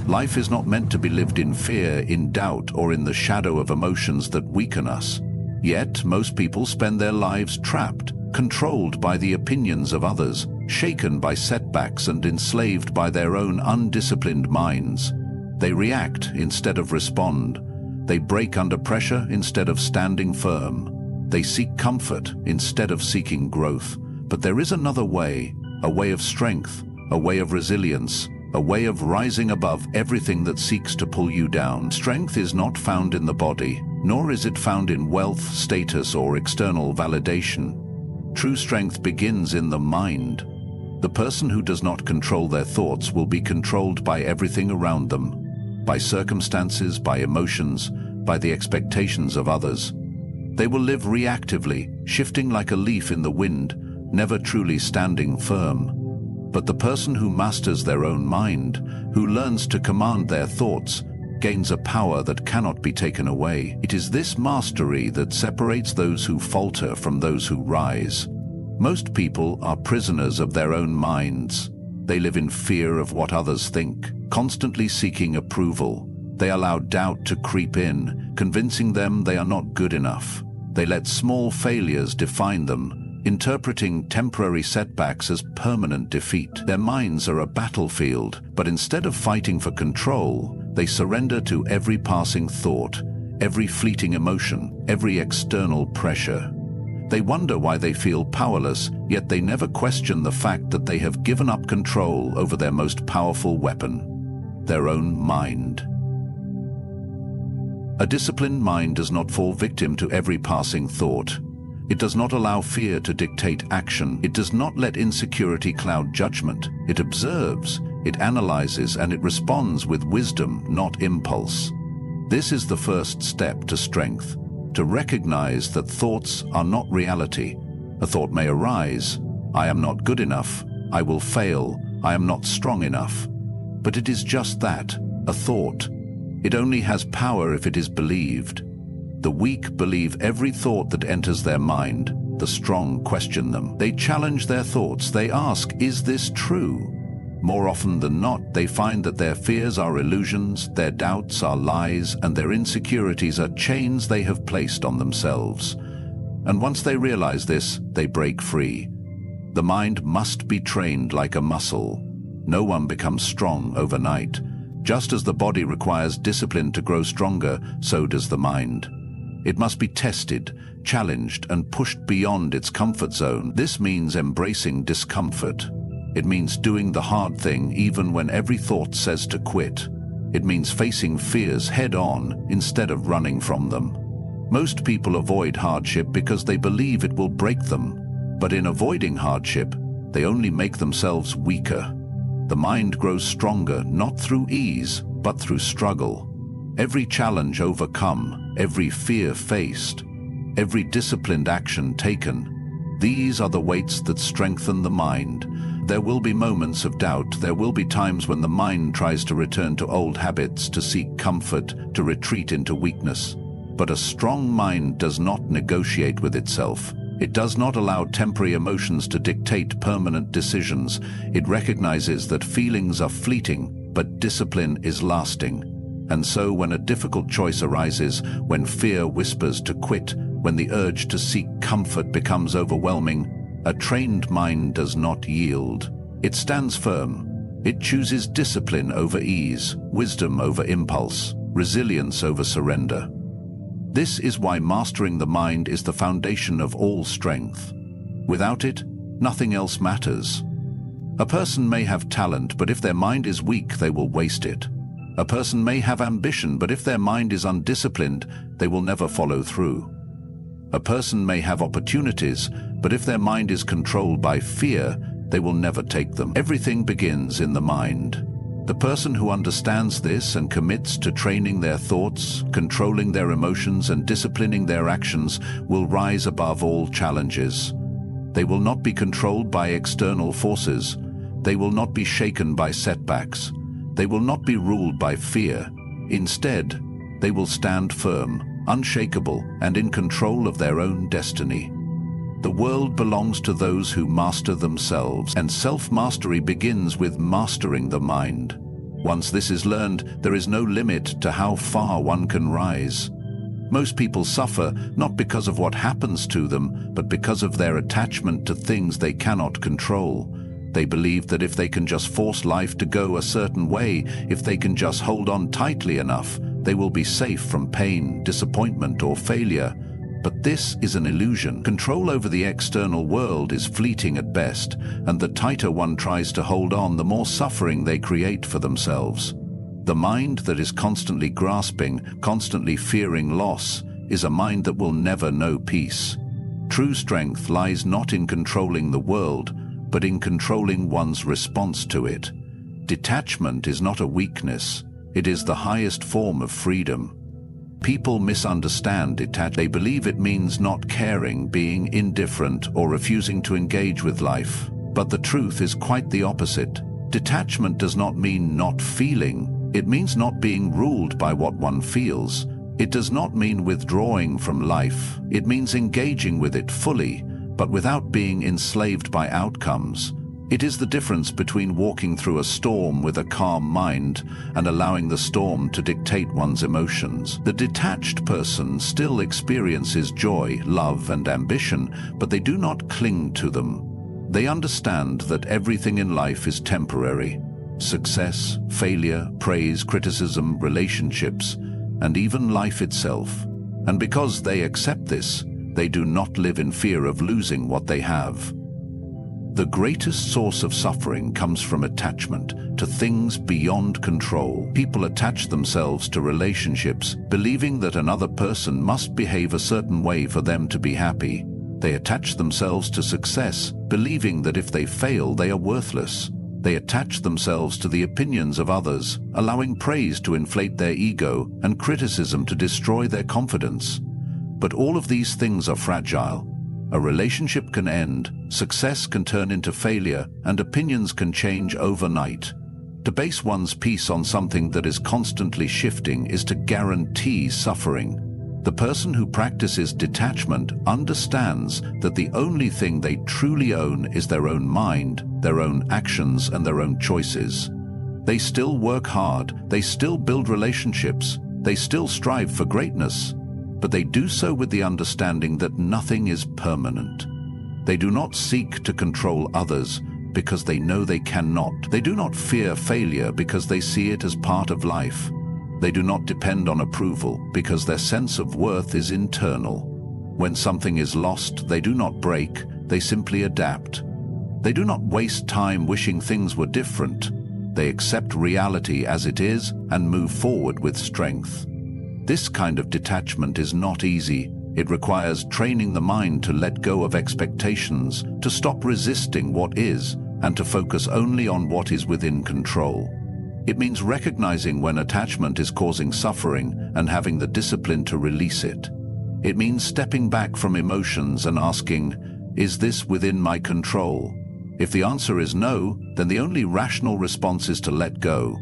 Life is not meant to be lived in fear, in doubt, or in the shadow of emotions that weaken us. Yet, most people spend their lives trapped, controlled by the opinions of others, shaken by setbacks and enslaved by their own undisciplined minds. They react instead of respond. They break under pressure instead of standing firm. They seek comfort instead of seeking growth. But there is another way, a way of strength, a way of resilience, a way of rising above everything that seeks to pull you down. Strength is not found in the body, nor is it found in wealth, status, or external validation. True strength begins in the mind. The person who does not control their thoughts will be controlled by everything around them, by circumstances, by emotions, by the expectations of others. They will live reactively, shifting like a leaf in the wind, never truly standing firm. But the person who masters their own mind, who learns to command their thoughts, gains a power that cannot be taken away. It is this mastery that separates those who falter from those who rise. Most people are prisoners of their own minds. They live in fear of what others think, constantly seeking approval. They allow doubt to creep in, convincing them they are not good enough. They let small failures define them, interpreting temporary setbacks as permanent defeat. Their minds are a battlefield, but instead of fighting for control, they surrender to every passing thought, every fleeting emotion, every external pressure. They wonder why they feel powerless, yet they never question the fact that they have given up control over their most powerful weapon, their own mind. A disciplined mind does not fall victim to every passing thought. It does not allow fear to dictate action. It does not let insecurity cloud judgment. It observes, it analyzes, and it responds with wisdom, not impulse. This is the first step to strength, to recognize that thoughts are not reality. A thought may arise, I am not good enough, I will fail, I am not strong enough. But it is just that, a thought. It only has power if it is believed. The weak believe every thought that enters their mind. The strong question them. They challenge their thoughts. They ask, is this true? More often than not, they find that their fears are illusions, their doubts are lies, and their insecurities are chains they have placed on themselves. And once they realize this, they break free. The mind must be trained like a muscle. No one becomes strong overnight. Just as the body requires discipline to grow stronger, so does the mind. It must be tested, challenged, and pushed beyond its comfort zone. This means embracing discomfort. It means doing the hard thing even when every thought says to quit. It means facing fears head-on instead of running from them. Most people avoid hardship because they believe it will break them. But in avoiding hardship, they only make themselves weaker. The mind grows stronger not through ease, but through struggle. Every challenge overcome, every fear faced, every disciplined action taken, these are the weights that strengthen the mind. There will be moments of doubt. There will be times when the mind tries to return to old habits, to seek comfort, to retreat into weakness. But a strong mind does not negotiate with itself. It does not allow temporary emotions to dictate permanent decisions. It recognizes that feelings are fleeting, but discipline is lasting. And so when a difficult choice arises, when fear whispers to quit, when the urge to seek comfort becomes overwhelming, a trained mind does not yield. It stands firm. It chooses discipline over ease, wisdom over impulse, resilience over surrender. This is why mastering the mind is the foundation of all strength. Without it, nothing else matters. A person may have talent, but if their mind is weak, they will waste it. A person may have ambition, but if their mind is undisciplined, they will never follow through. A person may have opportunities, but if their mind is controlled by fear, they will never take them. Everything begins in the mind. The person who understands this and commits to training their thoughts, controlling their emotions, and disciplining their actions will rise above all challenges. They will not be controlled by external forces. They will not be shaken by setbacks. They will not be ruled by fear. Instead, they will stand firm, unshakable, and in control of their own destiny. The world belongs to those who master themselves, and self-mastery begins with mastering the mind. Once this is learned, there is no limit to how far one can rise. Most people suffer not because of what happens to them, but because of their attachment to things they cannot control. They believe that if they can just force life to go a certain way, if they can just hold on tightly enough, they will be safe from pain, disappointment, or failure. But this is an illusion. Control over the external world is fleeting at best, and the tighter one tries to hold on, the more suffering they create for themselves. The mind that is constantly grasping, constantly fearing loss, is a mind that will never know peace. True strength lies not in controlling the world, but in controlling one's response to it. Detachment is not a weakness, it is the highest form of freedom. People misunderstand detachment. They believe it means not caring, being indifferent, or refusing to engage with life. But the truth is quite the opposite. Detachment does not mean not feeling. It means not being ruled by what one feels. It does not mean withdrawing from life. It means engaging with it fully, but without being enslaved by outcomes. It is the difference between walking through a storm with a calm mind and allowing the storm to dictate one's emotions. The detached person still experiences joy, love, and ambition, but they do not cling to them. They understand that everything in life is temporary. Success, failure, praise, criticism, relationships, and even life itself. And because they accept this, they do not live in fear of losing what they have. The greatest source of suffering comes from attachment to things beyond control. People attach themselves to relationships, believing that another person must behave a certain way for them to be happy. They attach themselves to success, believing that if they fail, they are worthless. They attach themselves to the opinions of others, allowing praise to inflate their ego and criticism to destroy their confidence. But all of these things are fragile. A relationship can end, success can turn into failure, and opinions can change overnight. To base one's peace on something that is constantly shifting is to guarantee suffering. The person who practices detachment understands that the only thing they truly own is their own mind, their own actions, and their own choices. They still work hard, they still build relationships, they still strive for greatness, but they do so with the understanding that nothing is permanent. They do not seek to control others because they know they cannot. They do not fear failure because they see it as part of life. They do not depend on approval because their sense of worth is internal. When something is lost, they do not break, they simply adapt. They do not waste time wishing things were different. They accept reality as it is and move forward with strength. This kind of detachment is not easy. It requires training the mind to let go of expectations, to stop resisting what is, and to focus only on what is within control. It means recognizing when attachment is causing suffering and having the discipline to release it. It means stepping back from emotions and asking, is this within my control? If the answer is no, then the only rational response is to let go.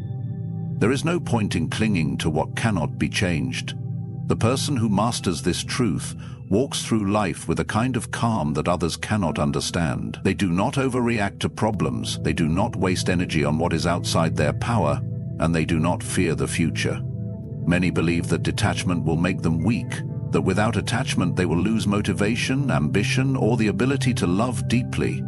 There is no point in clinging to what cannot be changed. The person who masters this truth walks through life with a kind of calm that others cannot understand. They do not overreact to problems, they do not waste energy on what is outside their power, and they do not fear the future. Many believe that detachment will make them weak, that without attachment they will lose motivation, ambition, or the ability to love deeply.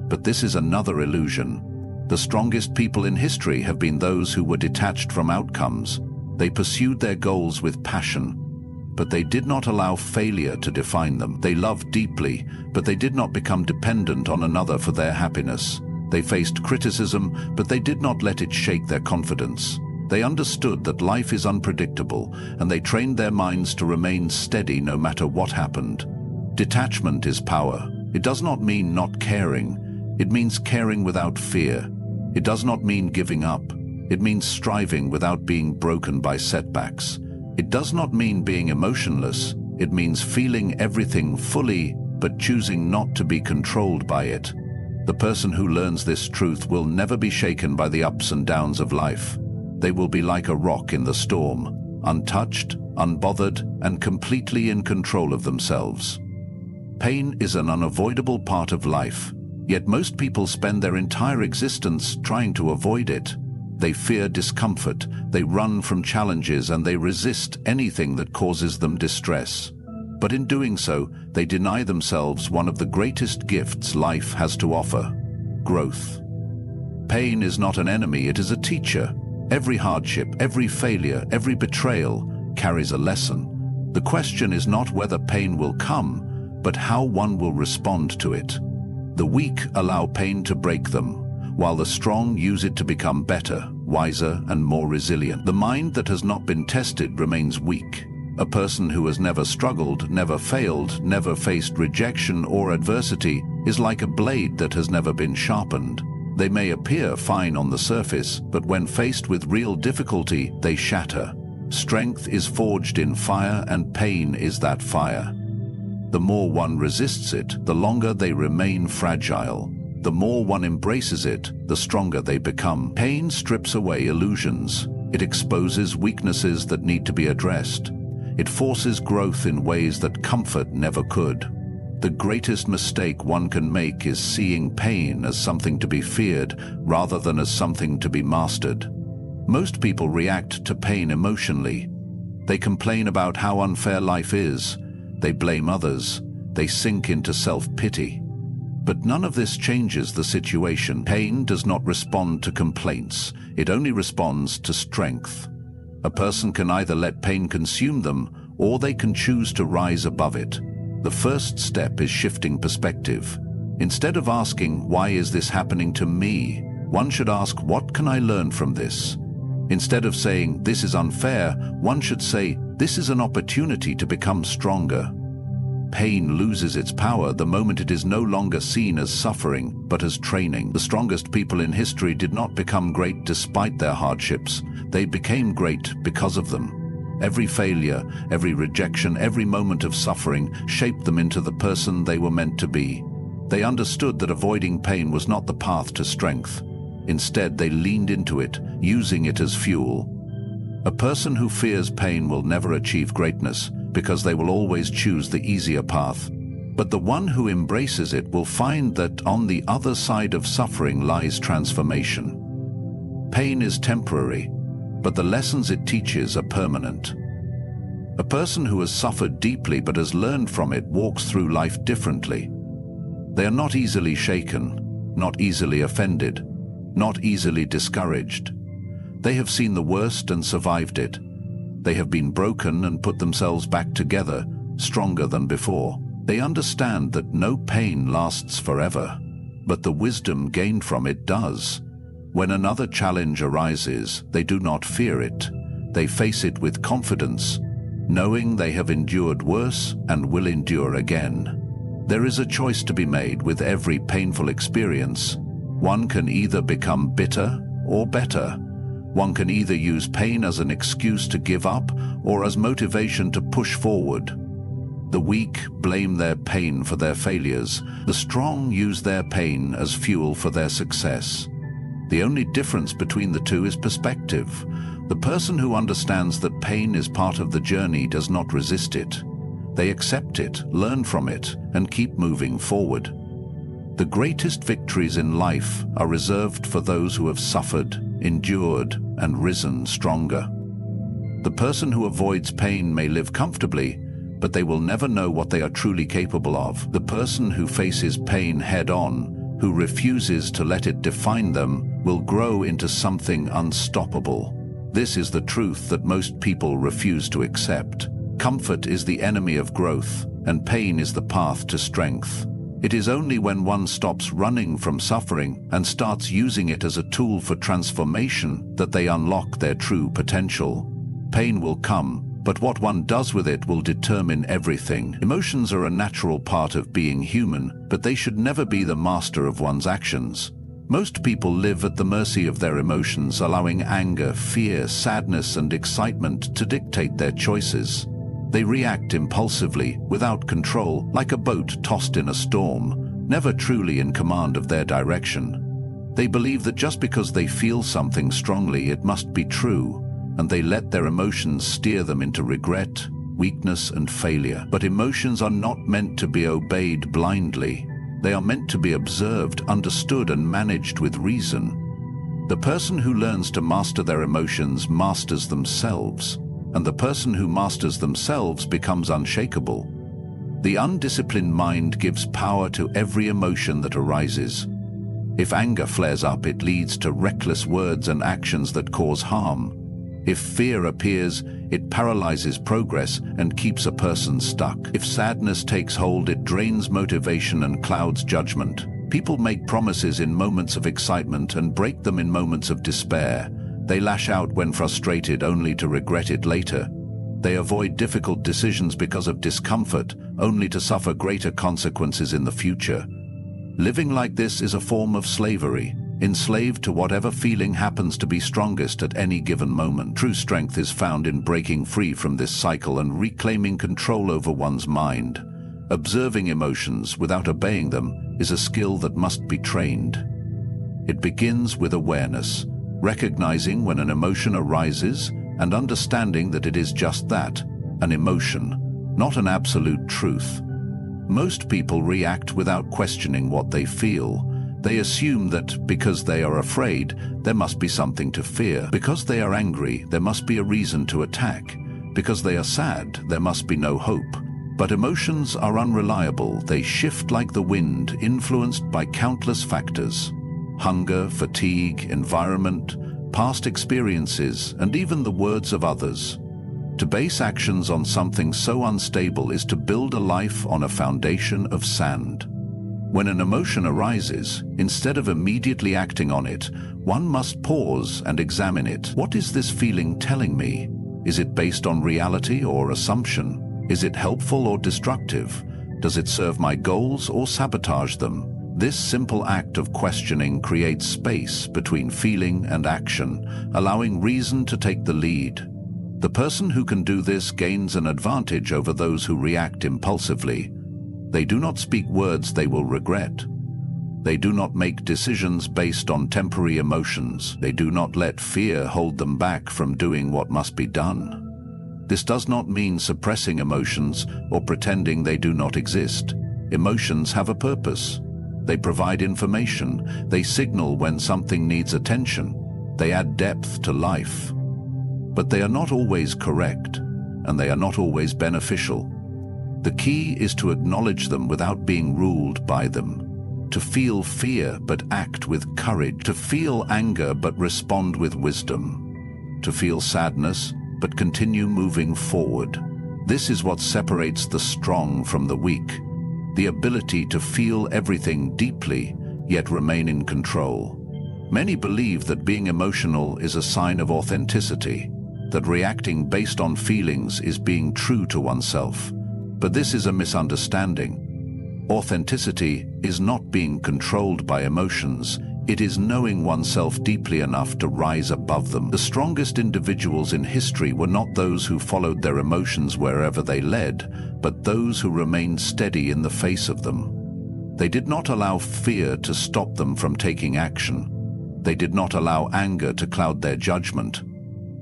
But this is another illusion. The strongest people in history have been those who were detached from outcomes. They pursued their goals with passion, but they did not allow failure to define them. They loved deeply, but they did not become dependent on another for their happiness. They faced criticism, but they did not let it shake their confidence. They understood that life is unpredictable, and they trained their minds to remain steady no matter what happened. Detachment is power. It does not mean not caring. It means caring without fear. It does not mean giving up. It means striving without being broken by setbacks. It does not mean being emotionless. It means feeling everything fully, but choosing not to be controlled by it. The person who learns this truth will never be shaken by the ups and downs of life. They will be like a rock in the storm, untouched, unbothered, and completely in control of themselves. Pain is an unavoidable part of life, yet most people spend their entire existence trying to avoid it. They fear discomfort, they run from challenges, and they resist anything that causes them distress. But in doing so, they deny themselves one of the greatest gifts life has to offer: growth. Pain is not an enemy, it is a teacher. Every hardship, every failure, every betrayal carries a lesson. The question is not whether pain will come, but how one will respond to it. The weak allow pain to break them, while the strong use it to become better, wiser, and more resilient. The mind that has not been tested remains weak. A person who has never struggled, never failed, never faced rejection or adversity is like a blade that has never been sharpened. They may appear fine on the surface, but when faced with real difficulty, they shatter. Strength is forged in fire, and pain is that fire. The more one resists it, the longer they remain fragile. The more one embraces it, the stronger they become. Pain strips away illusions. It exposes weaknesses that need to be addressed. It forces growth in ways that comfort never could. The greatest mistake one can make is seeing pain as something to be feared rather than as something to be mastered. Most people react to pain emotionally. They complain about how unfair life is. They blame others. They sink into self-pity. But none of this changes the situation. Pain does not respond to complaints. It only responds to strength. A person can either let pain consume them, or they can choose to rise above it. The first step is shifting perspective. Instead of asking, "Why is this happening to me?" one should ask, "What can I learn from this?" Instead of saying, "This is unfair," one should say, "This is an opportunity to become stronger." Pain loses its power the moment it is no longer seen as suffering, but as training. The strongest people in history did not become great despite their hardships. They became great because of them. Every failure, every rejection, every moment of suffering shaped them into the person they were meant to be. They understood that avoiding pain was not the path to strength. Instead, they leaned into it, using it as fuel. A person who fears pain will never achieve greatness, because they will always choose the easier path. But the one who embraces it will find that on the other side of suffering lies transformation. Pain is temporary, but the lessons it teaches are permanent. A person who has suffered deeply but has learned from it walks through life differently. They are not easily shaken, not easily offended, not easily discouraged. They have seen the worst and survived it. They have been broken and put themselves back together, stronger than before. They understand that no pain lasts forever, but the wisdom gained from it does. When another challenge arises, they do not fear it. They face it with confidence, knowing they have endured worse and will endure again. There is a choice to be made with every painful experience. One can either become bitter or better. One can either use pain as an excuse to give up or as motivation to push forward. The weak blame their pain for their failures. The strong use their pain as fuel for their success. The only difference between the two is perspective. The person who understands that pain is part of the journey does not resist it. They accept it, learn from it, and keep moving forward. The greatest victories in life are reserved for those who have suffered, endured, and risen stronger. The person who avoids pain may live comfortably, but they will never know what they are truly capable of. The person who faces pain head-on, who refuses to let it define them, will grow into something unstoppable. This is the truth that most people refuse to accept. Comfort is the enemy of growth, and pain is the path to strength. It is only when one stops running from suffering and starts using it as a tool for transformation that they unlock their true potential. Pain will come, but what one does with it will determine everything. Emotions are a natural part of being human, but they should never be the master of one's actions. Most people live at the mercy of their emotions, allowing anger, fear, sadness, and excitement to dictate their choices. They react impulsively, without control, like a boat tossed in a storm, never truly in command of their direction. They believe that just because they feel something strongly, it must be true, and they let their emotions steer them into regret, weakness, and failure. But emotions are not meant to be obeyed blindly. They are meant to be observed, understood, and managed with reason. The person who learns to master their emotions masters themselves, and the person who masters themselves becomes unshakable. The undisciplined mind gives power to every emotion that arises. If anger flares up, it leads to reckless words and actions that cause harm. If fear appears, it paralyzes progress and keeps a person stuck. If sadness takes hold, it drains motivation and clouds judgment. People make promises in moments of excitement and break them in moments of despair. They lash out when frustrated only to regret it later. They avoid difficult decisions because of discomfort, only to suffer greater consequences in the future. Living like this is a form of slavery, enslaved to whatever feeling happens to be strongest at any given moment. True strength is found in breaking free from this cycle and reclaiming control over one's mind. Observing emotions without obeying them is a skill that must be trained. It begins with awareness, recognizing when an emotion arises and understanding that it is just that, an emotion, not an absolute truth. Most people react without questioning what they feel. They assume that because they are afraid, there must be something to fear. Because they are angry, there must be a reason to attack. Because they are sad, there must be no hope. But emotions are unreliable. They shift like the wind, influenced by countless factors. Hunger, fatigue, environment, past experiences, and even the words of others. To base actions on something so unstable is to build a life on a foundation of sand. When an emotion arises, instead of immediately acting on it, one must pause and examine it. What is this feeling telling me? Is it based on reality or assumption? Is it helpful or destructive? Does it serve my goals or sabotage them? This simple act of questioning creates space between feeling and action, allowing reason to take the lead. The person who can do this gains an advantage over those who react impulsively. They do not speak words they will regret. They do not make decisions based on temporary emotions. They do not let fear hold them back from doing what must be done. This does not mean suppressing emotions or pretending they do not exist. Emotions have a purpose. They provide information. They signal when something needs attention. They add depth to life. But they are not always correct, and they are not always beneficial. The key is to acknowledge them without being ruled by them. To feel fear but act with courage. To feel anger but respond with wisdom. To feel sadness but continue moving forward. This is what separates the strong from the weak. The ability to feel everything deeply, yet remain in control. Many believe that being emotional is a sign of authenticity, that reacting based on feelings is being true to oneself. But this is a misunderstanding. Authenticity is not being controlled by emotions. It is knowing oneself deeply enough to rise above them. The strongest individuals in history were not those who followed their emotions wherever they led, but those who remained steady in the face of them. They did not allow fear to stop them from taking action. They did not allow anger to cloud their judgment.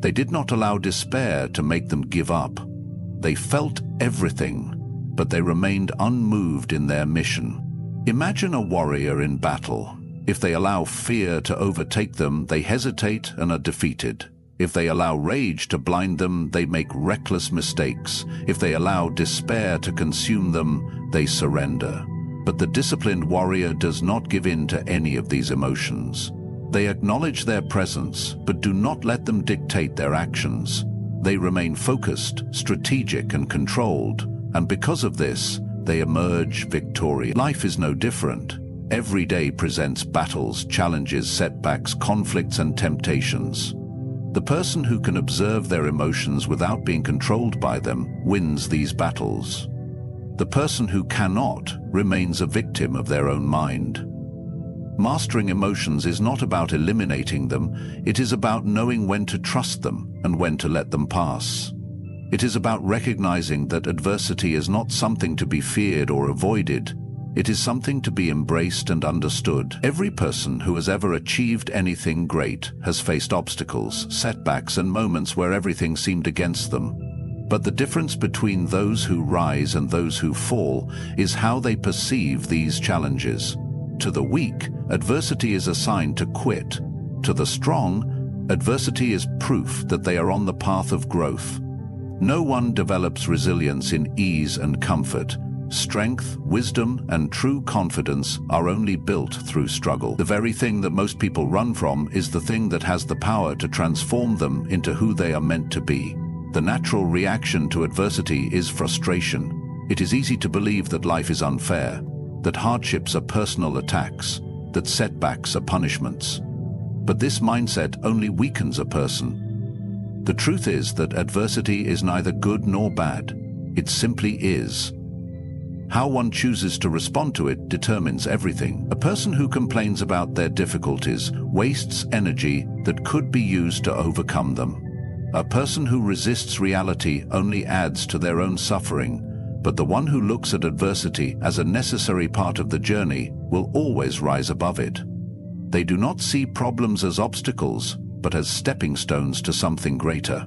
They did not allow despair to make them give up. They felt everything, but they remained unmoved in their mission. Imagine a warrior in battle. If they allow fear to overtake them, they hesitate and are defeated. If they allow rage to blind them, they make reckless mistakes. If they allow despair to consume them, they surrender. But the disciplined warrior does not give in to any of these emotions. They acknowledge their presence, but do not let them dictate their actions. They remain focused, strategic, and controlled, and because of this, they emerge victorious. Life is no different. Every day presents battles, challenges, setbacks, conflicts, and temptations. The person who can observe their emotions without being controlled by them wins these battles. The person who cannot remains a victim of their own mind. Mastering emotions is not about eliminating them, it is about knowing when to trust them and when to let them pass. It is about recognizing that adversity is not something to be feared or avoided. It is something to be embraced and understood. Every person who has ever achieved anything great has faced obstacles, setbacks, and moments where everything seemed against them. But the difference between those who rise and those who fall is how they perceive these challenges. To the weak, adversity is a sign to quit. To the strong, adversity is proof that they are on the path of growth. No one develops resilience in ease and comfort. Strength, wisdom, and true confidence are only built through struggle. The very thing that most people run from is the thing that has the power to transform them into who they are meant to be. The natural reaction to adversity is frustration. It is easy to believe that life is unfair, that hardships are personal attacks, that setbacks are punishments. But this mindset only weakens a person. The truth is that adversity is neither good nor bad. It simply is. How one chooses to respond to it determines everything. A person who complains about their difficulties wastes energy that could be used to overcome them. A person who resists reality only adds to their own suffering, but the one who looks at adversity as a necessary part of the journey will always rise above it. They do not see problems as obstacles, but as stepping stones to something greater.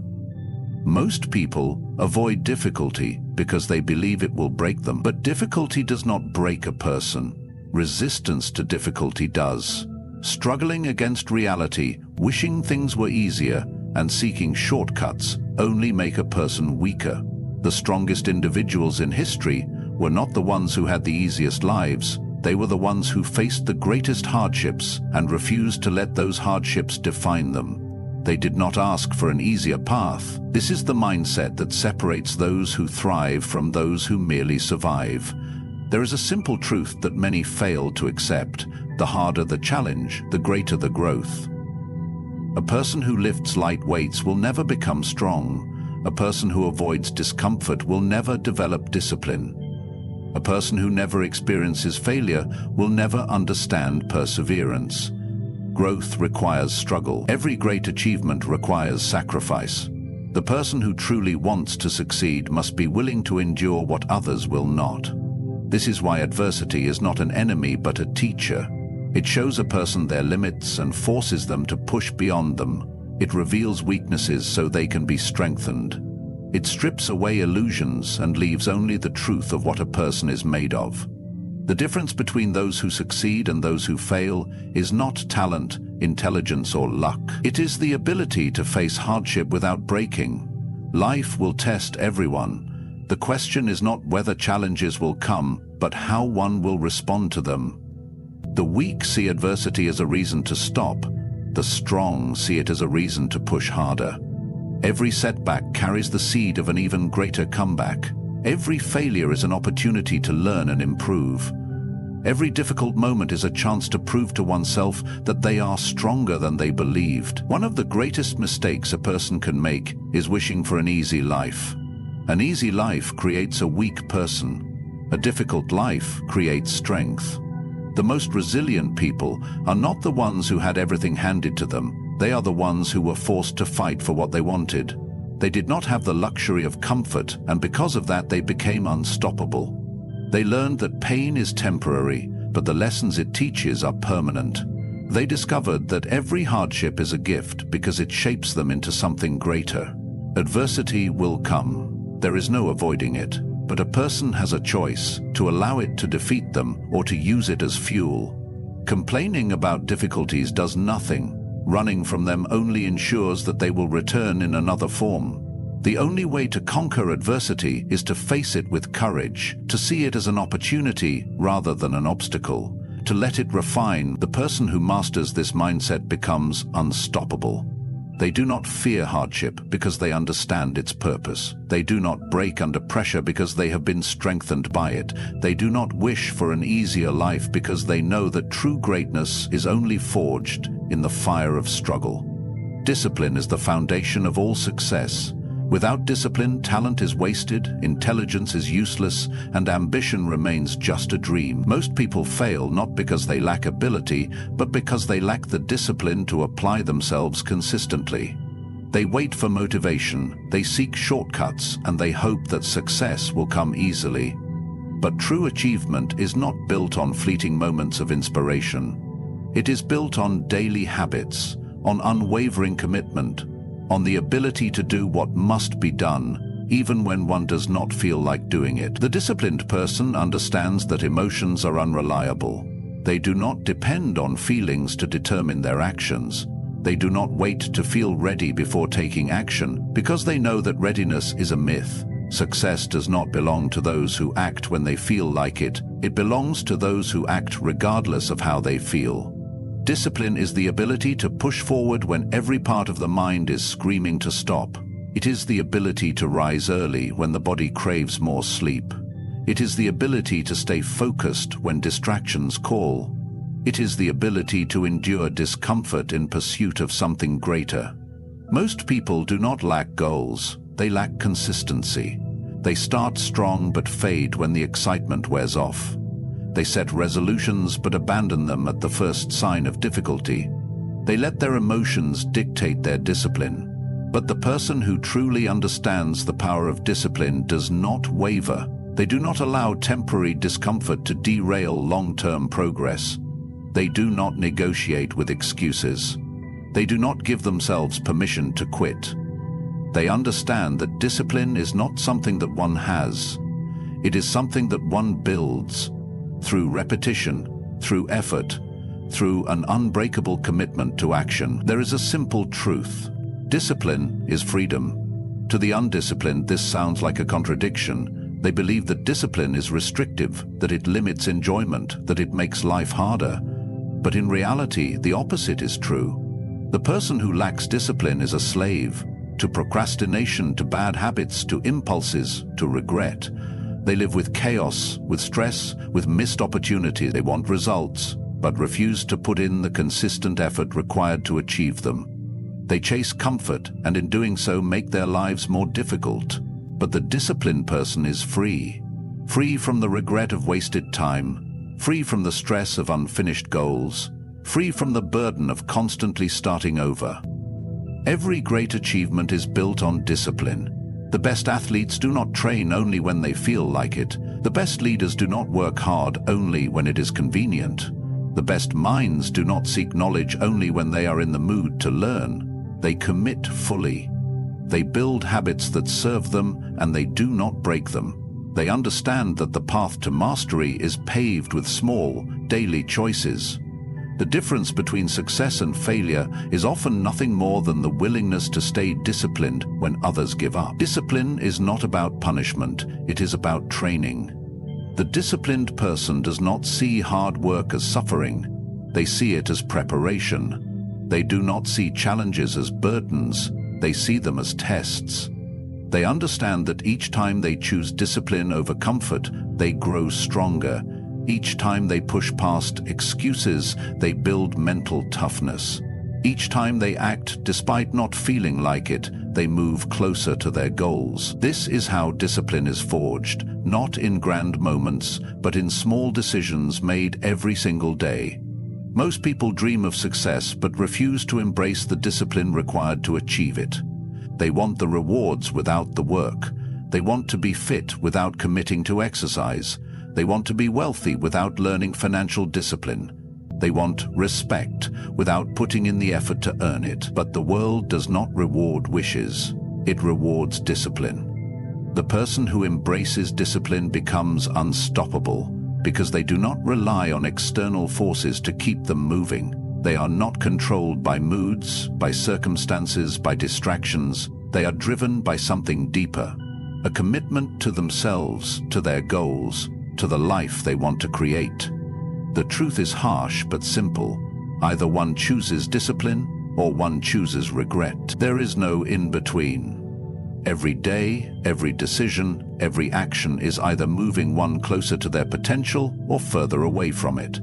Most people avoid difficulty because they believe it will break them. But difficulty does not break a person. Resistance to difficulty does. Struggling against reality, wishing things were easier, and seeking shortcuts only make a person weaker. The strongest individuals in history were not the ones who had the easiest lives. They were the ones who faced the greatest hardships and refused to let those hardships define them. They did not ask for an easier path. This is the mindset that separates those who thrive from those who merely survive. There is a simple truth that many fail to accept. The harder the challenge, the greater the growth. A person who lifts light weights will never become strong. A person who avoids discomfort will never develop discipline. A person who never experiences failure will never understand perseverance. Growth requires struggle. Every great achievement requires sacrifice. The person who truly wants to succeed must be willing to endure what others will not. This is why adversity is not an enemy but a teacher. It shows a person their limits and forces them to push beyond them. It reveals weaknesses so they can be strengthened. It strips away illusions and leaves only the truth of what a person is made of. The difference between those who succeed and those who fail is not talent, intelligence, or luck. It is the ability to face hardship without breaking. Life will test everyone. The question is not whether challenges will come, but how one will respond to them. The weak see adversity as a reason to stop. The strong see it as a reason to push harder. Every setback carries the seed of an even greater comeback. Every failure is an opportunity to learn and improve. Every difficult moment is a chance to prove to oneself that they are stronger than they believed. One of the greatest mistakes a person can make is wishing for an easy life. An easy life creates a weak person. A difficult life creates strength. The most resilient people are not the ones who had everything handed to them. They are the ones who were forced to fight for what they wanted. They did not have the luxury of comfort, and because of that they became unstoppable. They learned that pain is temporary, but the lessons it teaches are permanent. They discovered that every hardship is a gift because it shapes them into something greater. Adversity will come. There is no avoiding it, but a person has a choice to allow it to defeat them or to use it as fuel. Complaining about difficulties does nothing. Running from them only ensures that they will return in another form. The only way to conquer adversity is to face it with courage, to see it as an opportunity rather than an obstacle, to let it refine. The person who masters this mindset becomes unstoppable. They do not fear hardship because they understand its purpose. They do not break under pressure because they have been strengthened by it. They do not wish for an easier life because they know that true greatness is only forged in the fire of struggle. Discipline is the foundation of all success. Without discipline, talent is wasted, intelligence is useless, and ambition remains just a dream. Most people fail not because they lack ability, but because they lack the discipline to apply themselves consistently. They wait for motivation, they seek shortcuts, and they hope that success will come easily. But true achievement is not built on fleeting moments of inspiration. It is built on daily habits, on unwavering commitment, on the ability to do what must be done, even when one does not feel like doing it. The disciplined person understands that emotions are unreliable. They do not depend on feelings to determine their actions. They do not wait to feel ready before taking action, because they know that readiness is a myth. Success does not belong to those who act when they feel like it. It belongs to those who act regardless of how they feel. Discipline is the ability to push forward when every part of the mind is screaming to stop. It is the ability to rise early when the body craves more sleep. It is the ability to stay focused when distractions call. It is the ability to endure discomfort in pursuit of something greater. Most people do not lack goals, they lack consistency. They start strong but fade when the excitement wears off. They set resolutions but abandon them at the first sign of difficulty. They let their emotions dictate their discipline. But the person who truly understands the power of discipline does not waver. They do not allow temporary discomfort to derail long-term progress. They do not negotiate with excuses. They do not give themselves permission to quit. They understand that discipline is not something that one has. It is something that one builds through repetition, through effort, through an unbreakable commitment to action. There is a simple truth. Discipline is freedom. To the undisciplined, this sounds like a contradiction. They believe that discipline is restrictive, that it limits enjoyment, that it makes life harder. But in reality, the opposite is true. The person who lacks discipline is a slave to procrastination, to bad habits, to impulses, to regret. They live with chaos, with stress, with missed opportunity. They want results, but refuse to put in the consistent effort required to achieve them. They chase comfort, and in doing so make their lives more difficult. But the disciplined person is free. Free from the regret of wasted time, free from the stress of unfinished goals, free from the burden of constantly starting over. Every great achievement is built on discipline. The best athletes do not train only when they feel like it. The best leaders do not work hard only when it is convenient. The best minds do not seek knowledge only when they are in the mood to learn. They commit fully. They build habits that serve them, and they do not break them. They understand that the path to mastery is paved with small, daily choices. The difference between success and failure is often nothing more than the willingness to stay disciplined when others give up. Discipline is not about punishment, it is about training. The disciplined person does not see hard work as suffering. They see it as preparation. They do not see challenges as burdens, they see them as tests. They understand that each time they choose discipline over comfort, they grow stronger. Each time they push past excuses, they build mental toughness. Each time they act despite not feeling like it, they move closer to their goals. This is how discipline is forged, not in grand moments, but in small decisions made every single day. Most people dream of success but refuse to embrace the discipline required to achieve it. They want the rewards without the work. They want to be fit without committing to exercise. They want to be wealthy without learning financial discipline. They want respect without putting in the effort to earn it. But the world does not reward wishes. It rewards discipline. The person who embraces discipline becomes unstoppable because they do not rely on external forces to keep them moving. They are not controlled by moods, by circumstances, by distractions. They are driven by something deeper, a commitment to themselves, to their goals, to the life they want to create. The truth is harsh but simple. Either one chooses discipline or one chooses regret. There is no in-between. Every day, every decision, every action is either moving one closer to their potential or further away from it.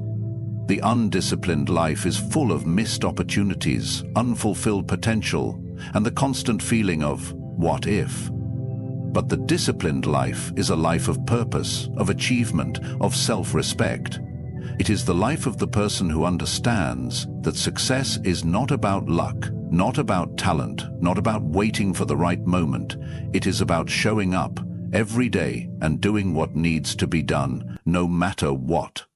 The undisciplined life is full of missed opportunities, unfulfilled potential, and the constant feeling of what if. But the disciplined life is a life of purpose, of achievement, of self-respect. It is the life of the person who understands that success is not about luck, not about talent, not about waiting for the right moment. It is about showing up every day and doing what needs to be done, no matter what.